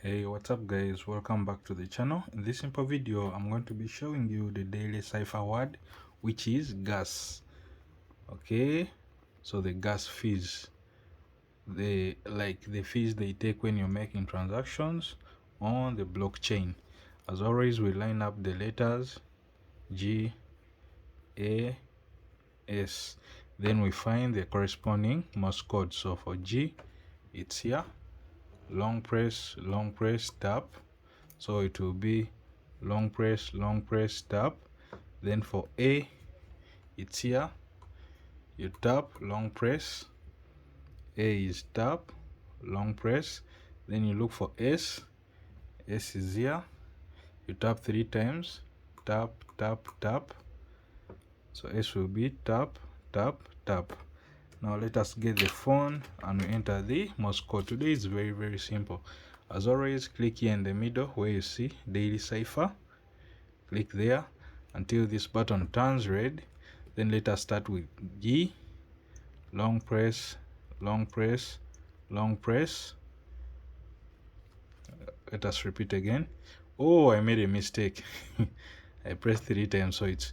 Hey, what's up guys, welcome back to the channel. In this simple video I'm going to be showing you the daily cipher word, which is gas. Okay, so the gas fees, the fees they take when you're making transactions on the blockchain. As always, we line up the letters G, A, S, then we find the corresponding Morse code. So for G, it's here, long press, tap. So it will be long press, tap. Then for A, it's here, you tap, long press, A is tap, long press. Then you look for S, S is here, you tap 3 times, tap, tap, tap. So S will be tap, tap, tap. Now let us get the phone and we enter the Morse code. Today is very simple. As always, click here in the middle where you see Daily Cipher. Click there until this button turns red. Then let us start with G, long press, long press. Let us repeat again. Oh, I made a mistake. I pressed 3 times, so it's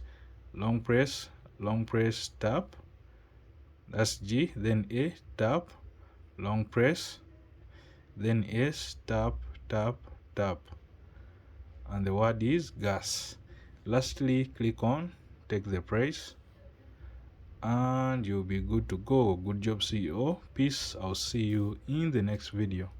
long press, tap. That's G. Then A, tap, long press. Then S, tap, tap, tap. And the word is gas. Lastly, click on take the price and you'll be good to go. Good job, CEO. Peace. I'll see you in the next video.